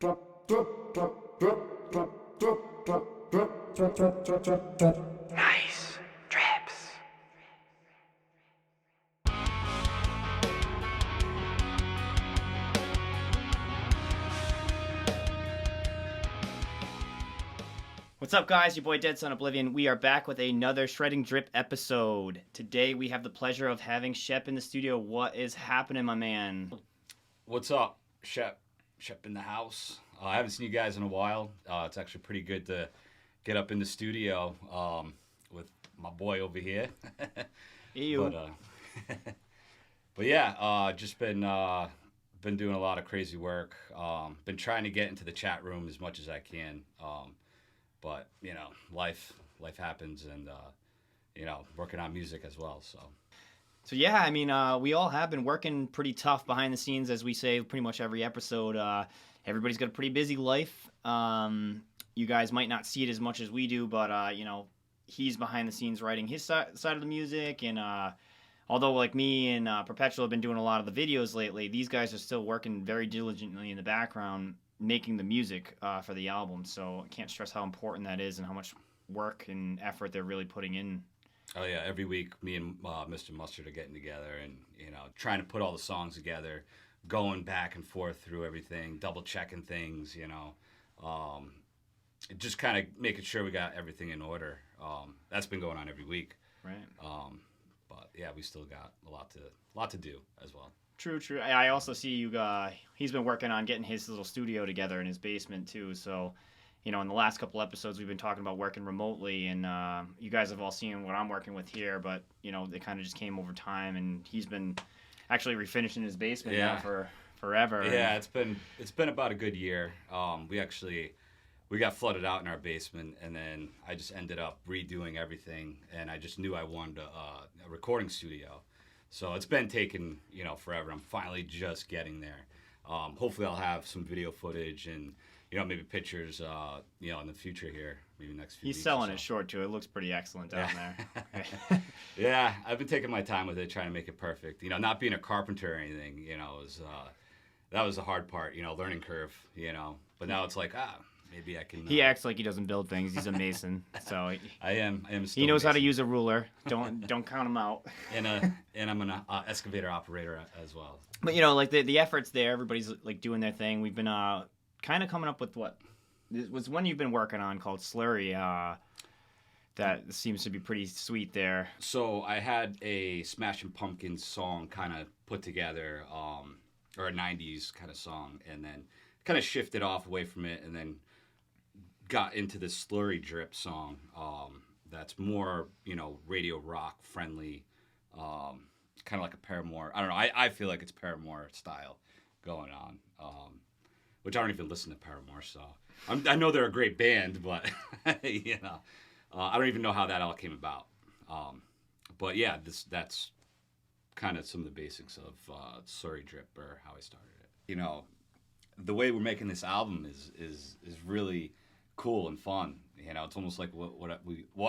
Nice trips. What's up, guys? Your boy Dead Son Oblivion. We are back with another Shredding Drip episode. Today we have the pleasure of having Shep in the studio. What is happening, my man? What's up, Shep? Shep in the house. I haven't seen you guys in a while. It's actually pretty good to get up in the studio with my boy over here. Ew. But yeah, just been doing a lot of crazy work. Been trying to get into the chat room as much as I can. But you know, life happens, and you know, working on music as well. So yeah, I mean, we all have been working pretty tough behind the scenes, as we say pretty much every episode. Everybody's got a pretty busy life. You guys might not see it as much as we do, but you know, he's behind the scenes writing his side of the music, and although like me and Perpetual have been doing a lot of the videos lately, these guys are still working very diligently in the background, making the music for the album. So I can't stress how important that is and how much work and effort they're really putting in. Oh yeah, every week me and Mr. Mustard are getting together and, you know, trying to put all the songs together, going back and forth through everything, double checking things, you know, just kind of making sure we got everything in order. That's been going on every week. Right. But yeah, we still got a lot to do as well. True. I also see you. He's been working on getting his little studio together in his basement too. So, you know, in the last couple episodes, we've been talking about working remotely, and you guys have all seen what I'm working with here. But you know, it kind of just came over time, and he's been actually refinishing his basement now for forever. Yeah, it's been about a good year. We got flooded out in our basement, and then I just ended up redoing everything, and I just knew I wanted a recording studio. So it's been taking, you know, forever. I'm finally just getting there. Hopefully I'll have some video footage and, you know, maybe pictures, you know, in the future here, maybe next few weeks. He's selling it short too. It looks pretty excellent down there. Yeah, I've been taking my time with it, trying to make it perfect. You know, not being a carpenter or anything, you know, that was the hard part, you know, learning curve, you know. But now it's like, maybe I can. He acts like he doesn't build things. He's a mason, so I am. Still he knows how to mason. use a ruler. Don't count him out. And I'm an excavator operator as well. But you know, like the efforts there, everybody's like doing their thing. We've been kind of coming up with what was one you've been working on called Slurry. That seems to be pretty sweet there. So I had a Smashing Pumpkins song kind of put together, or a '90s kind of song, and then kind of shifted off away from it, and then got into this Slurry Drip song that's more, you know, radio rock friendly, kind of like a Paramore. I don't know. I feel like it's Paramore style going on, which I don't even listen to Paramore, so I know they're a great band, but you know, I don't even know how that all came about. But yeah, that's kind of some of the basics of Slurry Drip, or how I started it. You know, the way we're making this album is really cool and fun. You know, it's almost like what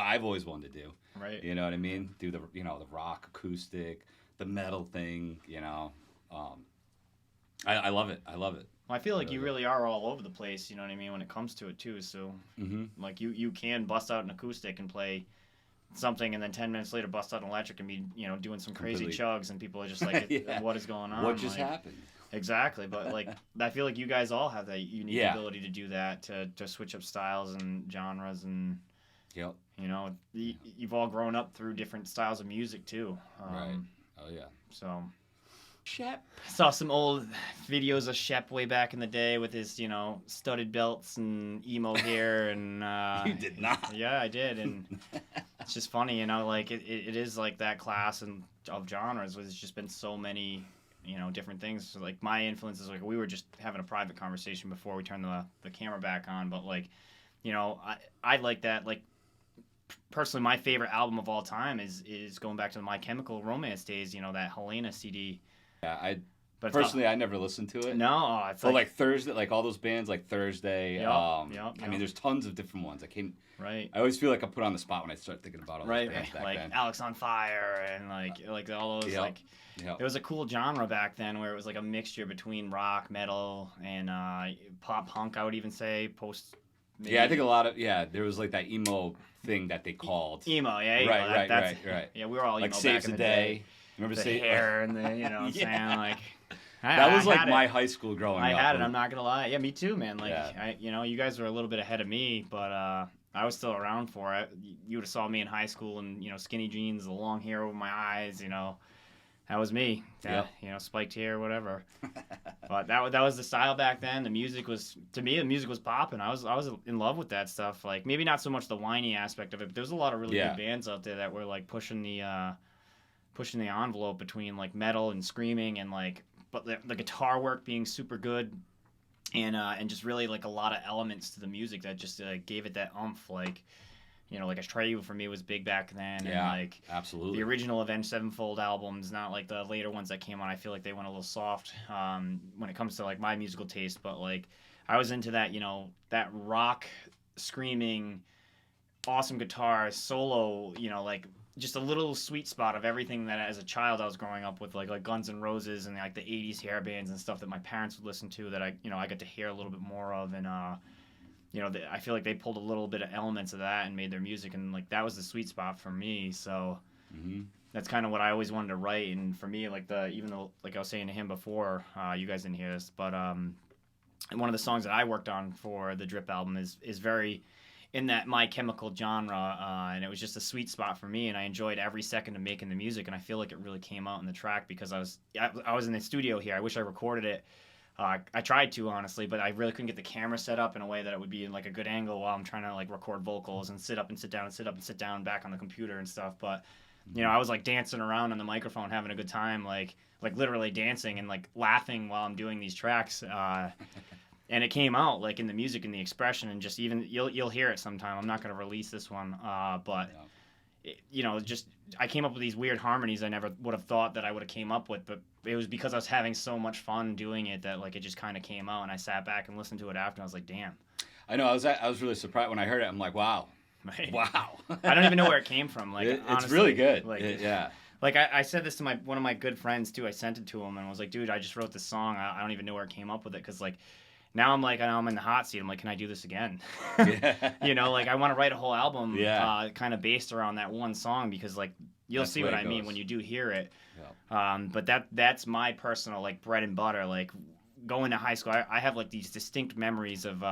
I've always wanted to do. Right. You know what I mean? Do the rock acoustic, the metal thing. You know, I love it. I love it. Well, I feel like you really are all over the place. You know what I mean when it comes to it too. So, like you can bust out an acoustic and play something, and then 10 minutes later bust out an electric and be, you know, doing some crazy chugs, and people are just like, yeah. What is going on? What just happened? Exactly, but like I feel like you guys all have that unique ability to do that, to switch up styles and genres, and you know, you've all grown up through different styles of music too. Right. Oh yeah. So Shep, saw some old videos of Shep way back in the day with his, you know, studded belts and emo hair, and you did not. Yeah, I did, and it's just funny, you know, like it is like that class of genres. There's just been so many, you know, different things. So, like, my influences, like, we were just having a private conversation before we turned the camera back on, but like, you know, I like that. Like, personally, my favorite album of all time is going back to the My Chemical Romance days, you know, that Helena CD. Yeah, But personally, I never listened to it. No, it's like Thursday, like all those bands, like Thursday. Yep. I mean, there's tons of different ones. Right. I always feel like I'm put on the spot when I start thinking about all those bands back like then. Alex on Fire and like all those it was a cool genre back then where it was like a mixture between rock, metal, and pop punk, I would even say, post. Maybe. Yeah, I think a lot of there was like that emo thing that they called Emo, yeah, right. Yeah, we were all emo like back Saves in the the Day. Remember The Save hair and the, you know what I'm Yeah. saying? Like, That was I like had my it. high school growing I up. had it. I'm not gonna lie. Yeah, me too, man. Like, Yeah. you guys were a little bit ahead of me, but I was still around for it. You would have saw me in high school and skinny jeans, the long hair over my eyes. That was me. Yep. Spiked hair, whatever. But that was the style back then. The music was, to me, the music was popping. I was in love with that stuff. Like, maybe not so much the whiny aspect of it, but there's a lot of really good bands out there that were like pushing the envelope between like metal and screaming and like, but the guitar work being super good, and just really like a lot of elements to the music that just gave it that oomph. Like, like Atreyu for me was big back then. Yeah, and like absolutely. The original Avenged Sevenfold albums, not like the later ones that came on. I feel like they went a little soft when it comes to like my musical taste. But like I was into that, that rock screaming, awesome guitar solo, like just a little sweet spot of everything that as a child I was growing up with, like Guns N' Roses and like the '80s hair bands and stuff that my parents would listen to that I got to hear a little bit more of. And I feel like they pulled a little bit of elements of that and made their music, and like that was the sweet spot for me. So that's kind of what I always wanted to write. And for me, like even though, like I was saying to him before, you guys didn't hear this, but one of the songs that I worked on for the Drip album is very in that My Chemical genre, and it was just a sweet spot for me, and I enjoyed every second of making the music, and I feel like it really came out in the track because I was in the studio here. I wish I recorded it. I tried to, honestly, but I really couldn't get the camera set up in a way that it would be in like a good angle while I'm trying to like record vocals and sit up and sit down and sit up and sit down back on the computer and stuff. But I was like dancing around on the microphone, having a good time, like literally dancing and like laughing while I'm doing these tracks. And it came out like in the music and the expression, and just even you'll hear it sometime. I'm not going to release this one, but just I came up with these weird harmonies I never would have thought that I would have came up with, but it was because I was having so much fun doing it that like it just kind of came out, and I sat back and listened to it after, and I was like, damn. I know. I was really surprised when I heard it. I'm like, wow. Right. Wow. I don't even know where it came from. Like, it's honestly, really good. Like, yeah. Like I said this to one of my good friends too. I sent it to him and was like, dude, I just wrote this song. I don't even know where I came up with it, because like now I'm in the hot seat. I'm like, can I do this again? Yeah. Like I want to write a whole album, Yeah. kind of based around that one song, because like you'll see what I mean when you do hear it. Yeah. But that's my personal like bread and butter. Like going to high school, I have like these distinct memories of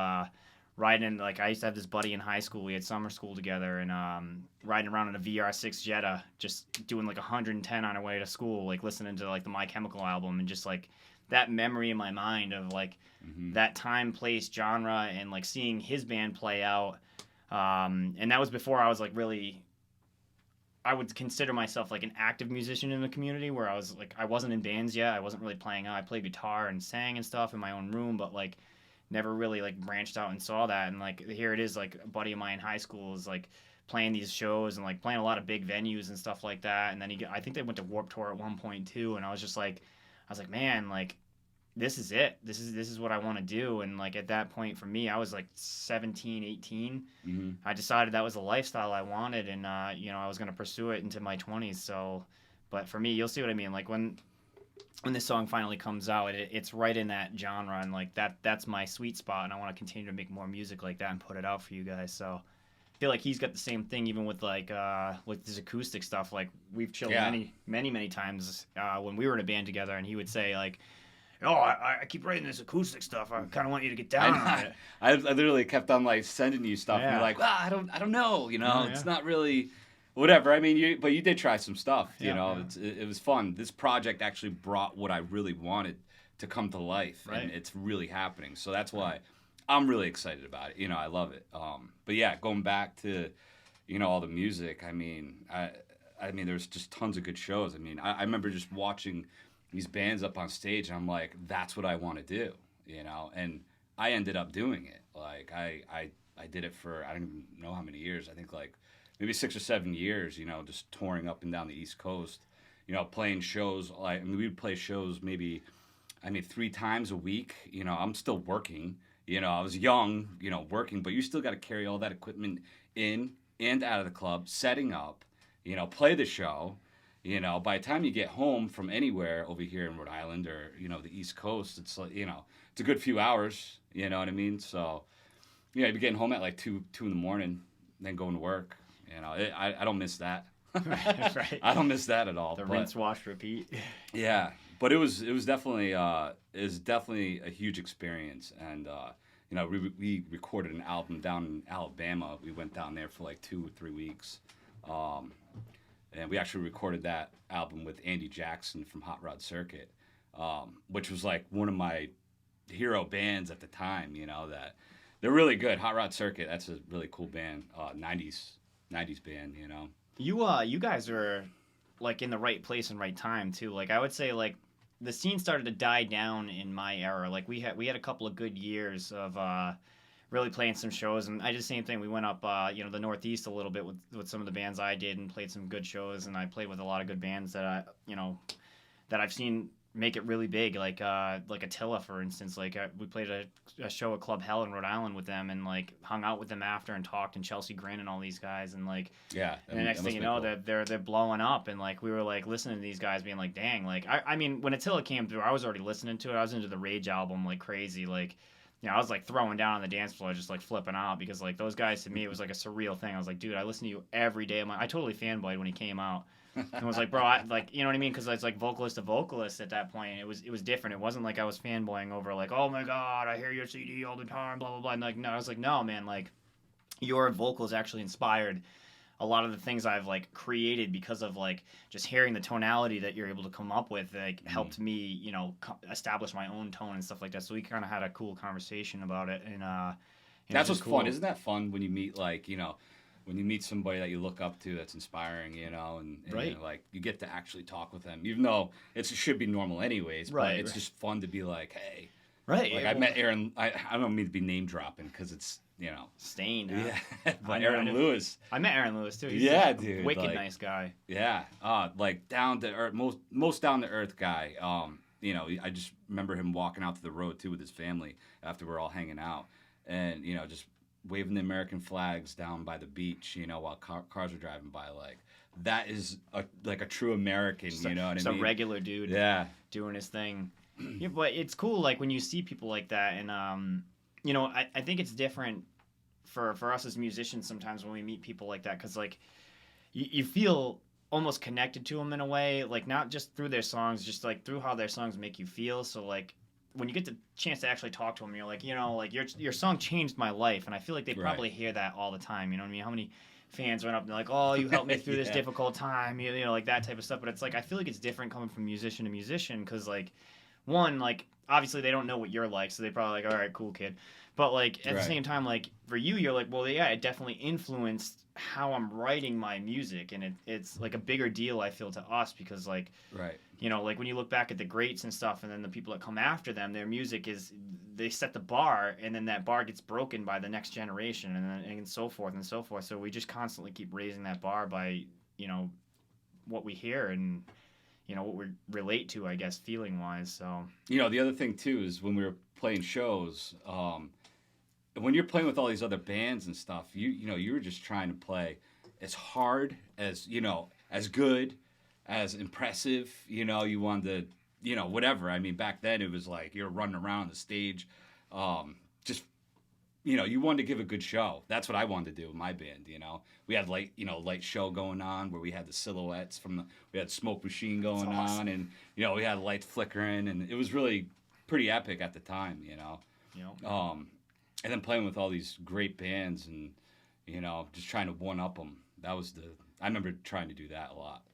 riding. Like I used to have this buddy in high school. We had summer school together, and riding around in a VR6 Jetta, just doing like 110 on our way to school, like listening to like the My Chemical album, and just like that memory in my mind of like that time, place, genre, and like seeing his band play out. And that was before I was like really, I would consider myself like an active musician in the community, where I was like, I wasn't in bands yet. I wasn't really playing out. I played guitar and sang and stuff in my own room, but like never really like branched out and saw that. And like here it is, like a buddy of mine in high school is like playing these shows and like playing a lot of big venues and stuff like that. And then I think they went to Warped Tour at one point too. And I was like, man, like this is it. This is what I want to do. And like at that point for me, I was like 17, 18. I decided that was the lifestyle I wanted, and I was going to pursue it into my 20s. So, but for me, you'll see what I mean. Like when this song finally comes out, it's right in that genre, and like that's my sweet spot, and I want to continue to make more music like that and put it out for you guys. So I feel like he's got the same thing, even with like with his acoustic stuff. Like we've chilled many times when we were in a band together, and he would say like, oh, I keep writing this acoustic stuff. I kind of want you to get down on it. I literally kept on like sending you stuff, and you're like, well, I don't know, Yeah. It's not really whatever. I mean, but you did try some stuff, you know. Yeah. It was fun. This project actually brought what I really wanted to come to life, and it's really happening. So that's why I'm really excited about it. I love it. But yeah, going back to all the music. I mean, there's just tons of good shows. I mean, I remember just watching these bands up on stage, and I'm like, that's what I want to do, and I ended up doing it. Like I did it for, I don't even know how many years. I think like maybe 6 or 7 years, just touring up and down the East Coast, playing shows. Like, we would play shows maybe, 3 times a week. I'm still working, I was young, working, but you still got to carry all that equipment in and out of the club, setting up, play the show, You know, by the time you get home from anywhere over here in Rhode Island or, you know, the East Coast, it's like, you know, it's a good few hours, you know what I mean? So, yeah, you'd be getting home at like 2 in the morning, then going to work. You know, I don't miss that. Right. I don't miss that at all. The but, rinse, wash, repeat. Yeah, but it was definitely a huge experience, and you know, we recorded an album down in Alabama. We went down there for like 2 or 3 weeks. And we actually recorded that album with Andy Jackson from Hot Rod Circuit, which was like one of my hero bands at the time. You know, that they're really good. Hot Rod Circuit, that's a really cool band. 90s band. You know. You guys are like in the right place and right time too. Like I would say, like the scene started to die down in my era. Like we had a couple of good years of really playing some shows, and I did the same thing. We went up, you know, the Northeast a little bit with some of the bands I did, and played some good shows. And I played with a lot of good bands that I've seen make it really big, like Attila, for instance. Like we played a show at Club Hell in Rhode Island with them, and like hung out with them after and talked, and Chelsea Grin and all these guys, and like Yeah. and the next thing you know, cool. they're blowing up, and like we were like listening to these guys, being like, dang, like I mean, when Attila came through, I was already listening to it. I was into the Rage album like crazy, like. You know, I was like throwing down on the dance floor, just like flipping out, because like those guys to me, it was like a surreal thing. I was like, dude, I listen to you every day. I totally fanboyed when he came out, and was like, bro, like, you know what I mean? Because it's like vocalist to vocalist at that point. It was different. It wasn't like I was fanboying over like, oh my god, I hear your CD all the time, blah blah blah. And like, no, I was like, no, man, like your vocals actually inspired a lot of the things I've like created, because of like just hearing the tonality that you're able to come up with, like helped me, you know, establish my own tone and stuff like that. So we kind of had a cool conversation about it, and That's what's cool. fun. Isn't that fun when you meet, like, you know, when you meet somebody that you look up to that's inspiring, you know, and Right. you know, like you get to actually talk with them, even though it should be normal anyways. Right, But it's right. just fun to be like, hey, Right. like I met Aaron. I don't mean to be name dropping because it's, you know, Stain. yeah, I but know, Aaron I know. Lewis, I met Aaron Lewis too. He's Yeah, a dude, wicked like- nice guy. yeah, like down to earth, most down to earth guy. You know, I just remember him walking out to the road too with his family after we're all hanging out, and you know, just waving the American flags down by the beach, you know, while cars are driving by. Like that is like a true American, you know what I Just mean? a regular dude Yeah, doing his thing. Yeah, but it's cool, like when you see people like that, and you know, I think it's different for us as musicians sometimes when we meet people like that, because like you feel almost connected to them in a way, like not just through their songs, just like through how their songs make you feel. So like when you get the chance to actually talk to them, you're like, you know, like your song changed my life, and I feel like they Right. probably hear that all the time. You know what I mean? How many fans went up and they're like, oh, you helped me through this Yeah. difficult time, you know, like that type of stuff. But it's like I feel like it's different coming from musician to musician, because like one, like obviously they don't know what you're like, so they probably like, all right, cool kid. But like at the Right. same time, like for you, you're like, well, yeah, it definitely influenced how I'm writing my music, and it's like a bigger deal, I feel, to us, because like, right. you know, like when you look back at the greats and stuff, and then the people that come after them, their music is, they set the bar, and then that bar gets broken by the next generation, and so forth and so forth. So we just constantly keep raising that bar by, you know, what we hear and, you know, what we relate to, I guess, feeling wise. So You know, the other thing too is when we were playing shows, when you're playing with all these other bands and stuff, you know, you were just trying to play as hard as, you know, as good, as impressive, you know, you wanted to, you know, whatever. I mean, back then it was like you're running around the stage, just, you know, you wanted to give a good show. That's what I wanted to do with my band, you know. We had light show going on where we had the silhouettes we had Smoke Machine going awesome. on, and, you know, we had lights flickering, and it was really pretty epic at the time, you know. you know, And then playing with all these great bands and, you know, just trying to one-up them. I remember trying to do that a lot.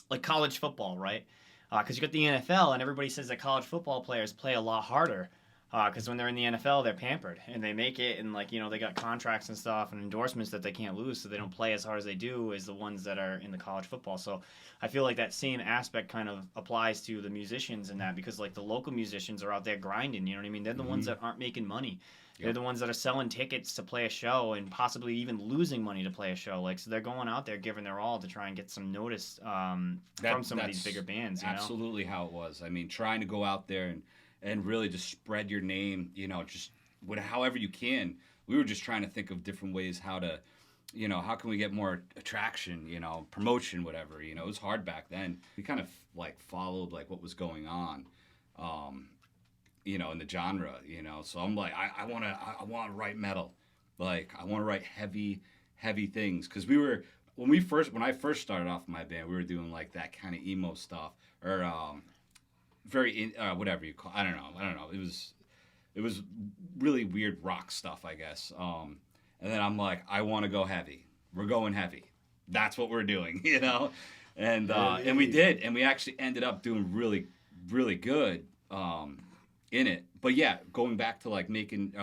like college football, right? Because you got the NFL, and everybody says that college football players play a lot harder. Because when they're in the NFL, they're pampered, and they make it, and like, you know, they got contracts and stuff and endorsements that they can't lose, so they don't play as hard as they do as the ones that are in the college football. So I feel like that same aspect kind of applies to the musicians in that, because like the local musicians are out there grinding. You know what I mean? They're the ones that aren't making money. They're Yep. the ones that are selling tickets to play a show, and possibly even losing money to play a show. Like, so they're going out there giving their all to try and get some notice from some of these That's bigger bands. You know? absolutely how it was. I mean, trying to go out there and really just spread your name, you know, just however you can. We were just trying to think of different ways how to, how can we get more attraction, promotion, whatever. It was hard back then. We kind of like followed like what was going on, in the genre, So I'm like, I want to write metal, like I want to write heavy things, because when I first started off in my band, we were doing like that kind of emo stuff, or whatever you call. I don't know. It was really weird rock stuff, I guess. And then I'm like, I want to go heavy. We're going heavy. That's what we're doing, And we did, and we actually ended up doing really, really good in it. But yeah, going back to like making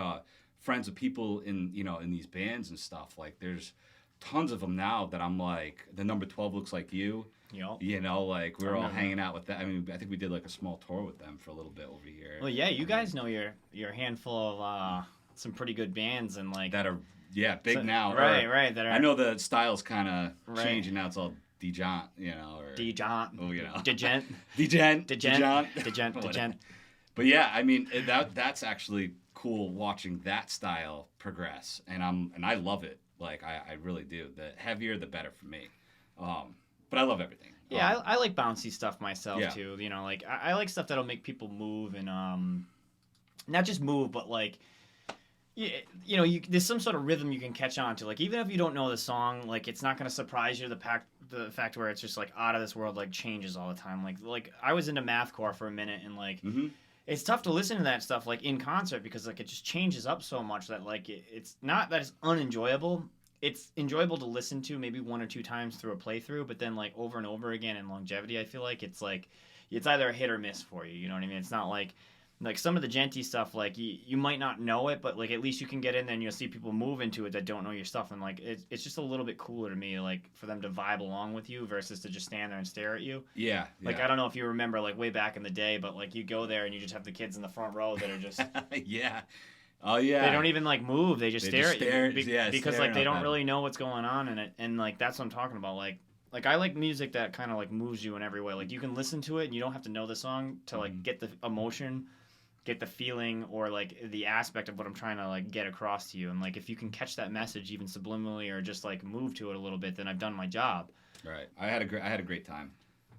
friends with people in these bands and stuff. Like there's tons of them now that I'm like, the Number 12 Looks Like You. Yep. Like we're all hanging out with that. I mean, I think we did like a small tour with them for a little bit over here. Well, yeah, you guys know your handful of some pretty good bands and like that are big now. Right. That are, I know the style's kind of changing now. It's all Dejant, or Dejant. Oh, Dejant. Dejant. But yeah, I mean that's actually cool watching that style progress, and I love it. Like I really do. The heavier, the better for me. But I love everything. Yeah, I like bouncy stuff myself too. Yeah. Like I like stuff that'll make people move and not just move, but like there's some sort of rhythm you can catch on to. Like even if you don't know the song, like it's not gonna surprise you. The fact where it's just like out of this world, like changes all the time. Like I was into mathcore for a minute, and like it's tough to listen to that stuff like in concert because like it just changes up so much that like it's not that it's unenjoyable. It's enjoyable to listen to maybe one or two times through a playthrough, but then like over and over again in longevity, I feel like it's either a hit or miss for you. You know what I mean? It's not like some of the genty stuff, like you might not know it, but like at least you can get in there and you'll see people move into it that don't know your stuff, and like it's just a little bit cooler to me, like for them to vibe along with you versus to just stand there and stare at you. Yeah. Like I don't know if you remember like way back in the day, but like you go there and you just have the kids in the front row that are just yeah. Oh yeah. They don't even like move; they just stare at you because like they don't them. Really know what's going on in it, and like that's what I'm talking about. Like I like music that kind of like moves you in every way. Like you can listen to it and you don't have to know the song to like get the emotion, get the feeling, or like the aspect of what I'm trying to like get across to you. And like if you can catch that message even subliminally or just like move to it a little bit, then I've done my job. Right. I had a great time.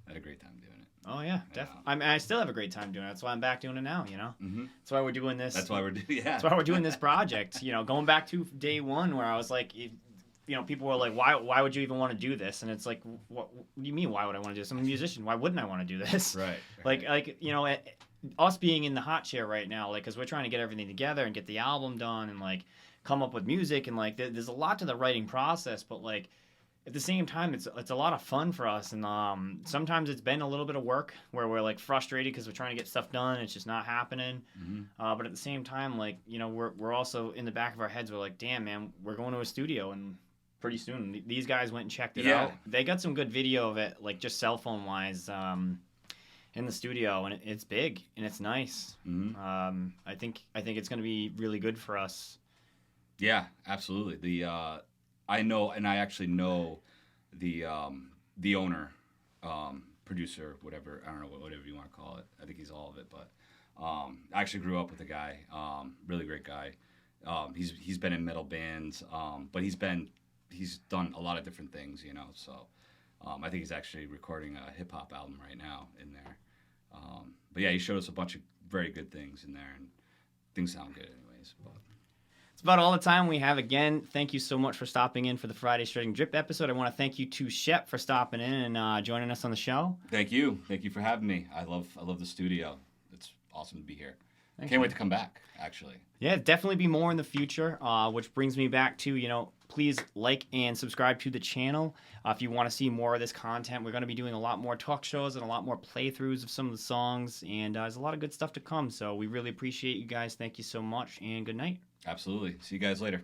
I had a great time doing it. Oh yeah, definitely. I mean, I still have a great time doing it. That's why I'm back doing it now. That's why we're doing this. That's why we're doing. Yeah. That's why we're doing this project. Going back to day one where I was like, people were like, why would you even want to do this? And it's like, what do you mean? Why would I want to do this? I'm a musician. Why wouldn't I want to do this? Right. Like us being in the hot chair right now, like, because we're trying to get everything together and get the album done and like come up with music and like there's a lot to the writing process, but like. At the same time, it's a lot of fun for us, and sometimes it's been a little bit of work where we're like frustrated because we're trying to get stuff done, and it's just not happening. But at the same time, like we're also in the back of our heads, we're like, damn man, we're going to a studio, and pretty soon these guys went and checked it out. They got some good video of it, like just cell phone wise, in the studio, and it's big and it's nice. I think it's going to be really good for us. Yeah, absolutely. I know, and I actually know the owner, producer, whatever. I don't know, whatever you want to call it. I think he's all of it, but I actually grew up with the guy. Really great guy. He's been in metal bands, but he's done a lot of different things, So I think he's actually recording a hip hop album right now in there. But yeah, he showed us a bunch of very good things in there, and things sound good anyways. But. It's about all the time we have. Again, thank you so much for stopping in for the Friday Shredding Drip episode. I want to thank you to Shep for stopping in and joining us on the show. Thank you for having me. I love the studio. It's awesome to be here. Thanks, Can't wait to come back, actually. Yeah, definitely be more in the future, which brings me back to, please like and subscribe to the channel. If you want to see more of this content, we're going to be doing a lot more talk shows and a lot more playthroughs of some of the songs, and there's a lot of good stuff to come, so we really appreciate you guys. Thank you so much, and good night. Absolutely. See you guys later.